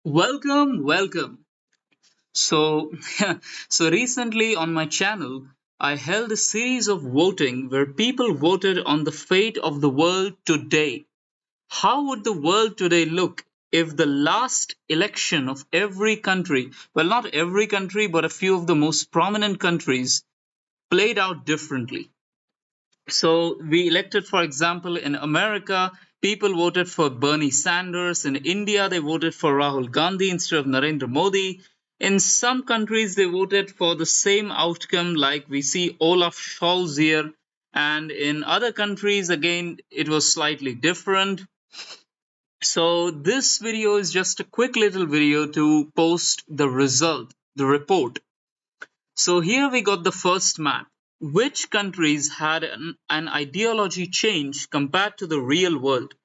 Welcome, welcome. So, so recently on my channel, I held a series of voting where people voted on the fate of the world today. How would the world today look if the last election of every country, well, not every country, but a few of the most prominent countries, played out differently? So we elected, for example, in America, people voted for Bernie Sanders. In India, they voted for Rahul Gandhi instead of Narendra Modi. In some countries, they voted for the same outcome, like we see Olaf Scholz here. And in other countries, again, it was slightly different. So this video is just a quick little video to post the result, the report. So here we got the first map. Which countries had an ideology change compared to the real world?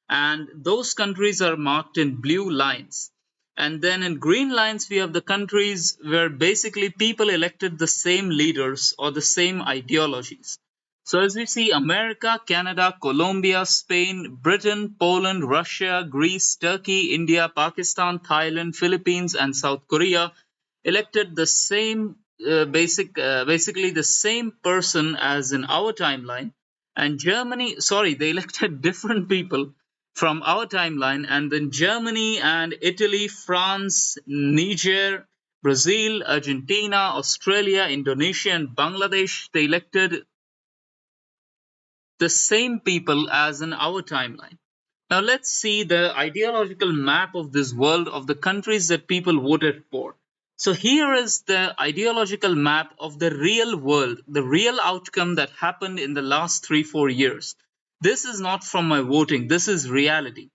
And those countries are marked in blue lines. And then in green lines, we have the countries where basically people elected the same leaders or the same ideologies. So as we see, America, Canada, Colombia, Spain, Britain, Poland, Russia, Greece, Turkey, India, Pakistan, Thailand, Philippines, and South Korea elected the same basically the same person as in our timeline. And Germany, sorry, they elected different people from our timeline. And then Germany and Italy, France, Niger, Brazil, Argentina, Australia, Indonesia, and Bangladesh, they elected the same people as in our timeline. Now let's see the ideological map of this world of the countries that people voted for. So here is the ideological map of the real world, the real outcome that happened in the last 3-4 years. This is not from my voting, this is reality.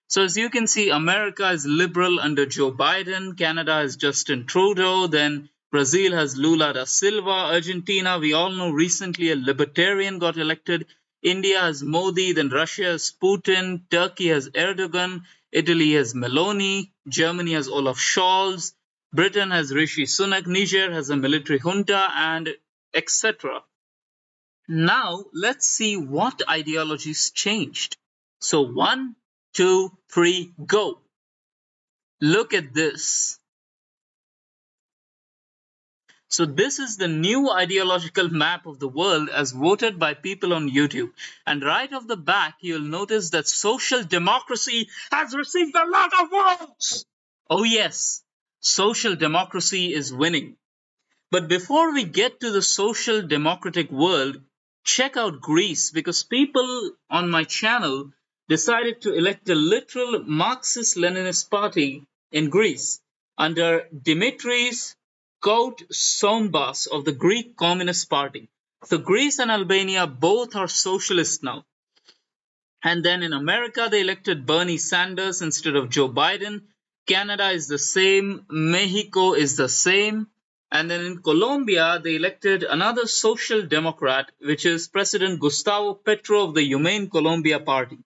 So as you can see, America is liberal under Joe Biden, Canada is Justin Trudeau, then Brazil has Lula da Silva, Argentina, we all know recently a libertarian got elected, India has Modi, then Russia has Putin, Turkey has Erdogan, Italy has Meloni, Germany has Olaf Scholz, Britain has Rishi Sunak, Niger has a military junta, and etc. Now, let's see what ideologies changed. So, one, two, three, go. Look at this. So, this is the new ideological map of the world as voted by people on YouTube. And right off the back, you'll notice that social democracy has received a lot of votes. Oh, yes, social democracy is winning. But before we get to the social democratic world, check out Greece because people on my channel decided to elect a literal Marxist Leninist party in Greece under Dimitris Koutsombas of the Greek Communist Party. So Greece and Albania both are socialist now. And then in America, they elected Bernie Sanders instead of Joe Biden. Canada is the same. Mexico is the same. And then in Colombia, they elected another social democrat, which is President Gustavo Petro of the Humane Colombia Party.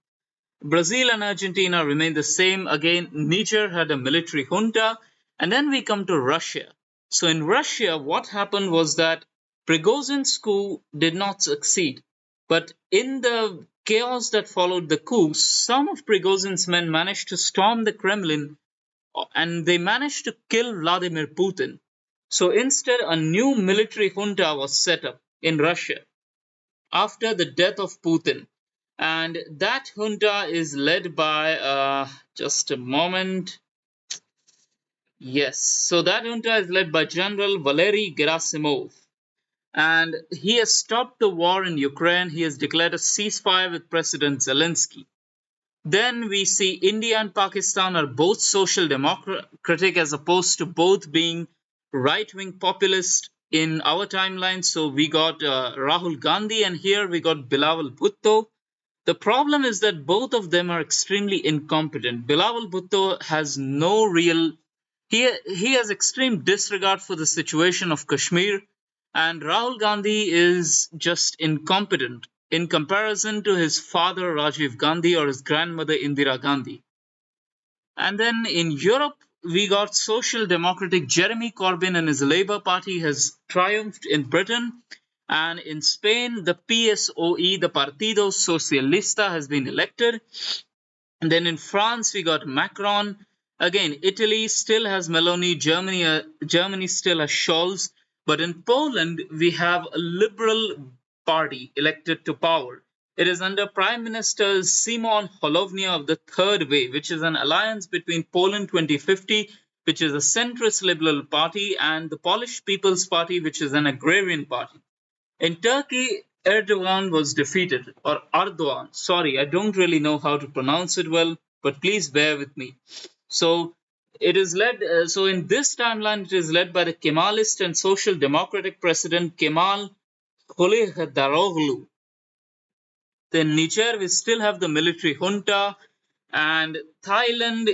Brazil and Argentina remain the same. Again, Niger had a military junta. And then we come to Russia. So in Russia, what happened was that Prigozhin's coup did not succeed. But in the chaos that followed the coup, some of Prigozhin's men managed to storm the Kremlin and they managed to kill Vladimir Putin. So instead, a new military junta was set up in Russia after the death of Putin. And that junta is led by, just a moment. Yes, so that junta is led by General Valery Gerasimov. And he has stopped the war in Ukraine. He has declared a ceasefire with President Zelensky. Then we see India and Pakistan are both social democratic as opposed to both being right wing populist in our timeline. So we got Rahul Gandhi and here we got Bilawal Bhutto. The problem is that both of them are extremely incompetent. Bilawal Bhutto has no real he has extreme disregard for the situation of Kashmir, and Rahul Gandhi is just incompetent in comparison to his father Rajiv Gandhi or his grandmother Indira Gandhi. And then in Europe, we got social democratic Jeremy Corbyn and his Labour Party has triumphed in Britain. And in Spain, the PSOE, the Partido Socialista, has been elected. And then in France, we got Macron. Again, Italy still has Meloni, Germany still has Scholz, but in Poland we have a liberal party elected to power. It is under Prime Minister Szymon Hołownia of the Third Way, which is an alliance between Poland 2050, which is a centrist liberal party, and the Polish People's Party, which is an agrarian party. In Turkey, Erdogan was defeated, or Erdogan. Sorry, I don't really know how to pronounce it well, but please bear with me. So it is led. So in this timeline, it is led by the Kemalist and Social Democratic President Kemal Kılıçdaroğlu. Then Niger, we still have the military junta. And Thailand,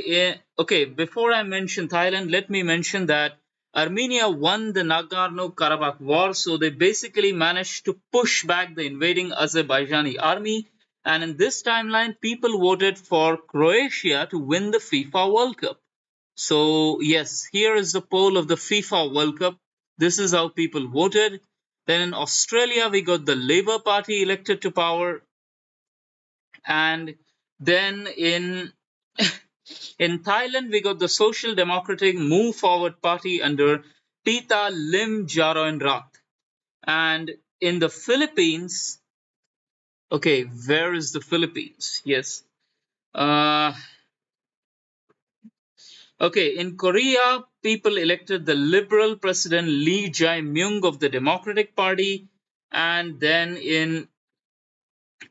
okay, before I mention Thailand, let me mention that Armenia won the Nagorno Karabakh war, so they basically managed to push back the invading Azerbaijani army. And in this timeline, people voted for Croatia to win the FIFA World Cup. So, yes, here is the poll of the FIFA World Cup. This is how people voted. Then in Australia, we got the Labour Party elected to power. And then in Thailand, we got the Social Democratic Move Forward Party under Tita Lim Jaroenrat. And in the Philippines, okay, where is the Philippines? Yes. Uh, okay, in Korea, people elected the liberal president Lee Jae-myung of the Democratic Party. And then in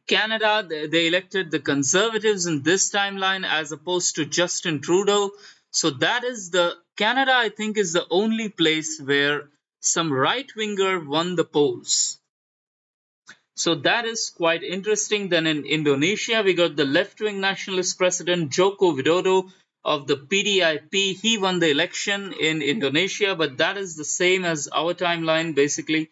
Canada, they elected the conservatives in this timeline as opposed to Justin Trudeau. So that is the Canada, I think, is the only place where some right winger won the polls. So that is quite interesting. Then in Indonesia, we got the left wing nationalist president Joko Widodo of the PDIP. He won the election in Indonesia, but that is the same as our timeline basically.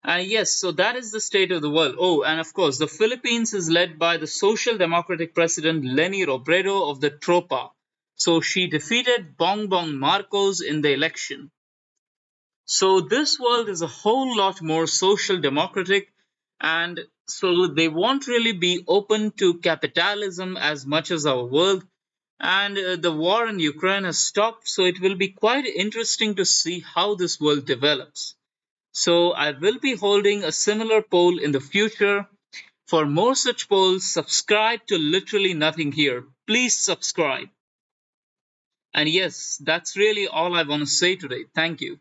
Yes, so that is the state of the world. Oh, and of course, the Philippines is led by the Social Democratic President Leni Robredo of the Tropa. So she defeated Bongbong Marcos in the election. So this world is a whole lot more social democratic, and so they won't really be open to capitalism as much as our world. And the war in Ukraine has stopped, so it will be quite interesting to see how this world develops. So I will be holding a similar poll in the future. For more such polls, subscribe to Literally Nothing Here. Please subscribe. And yes, that's really all I want to say today. Thank you.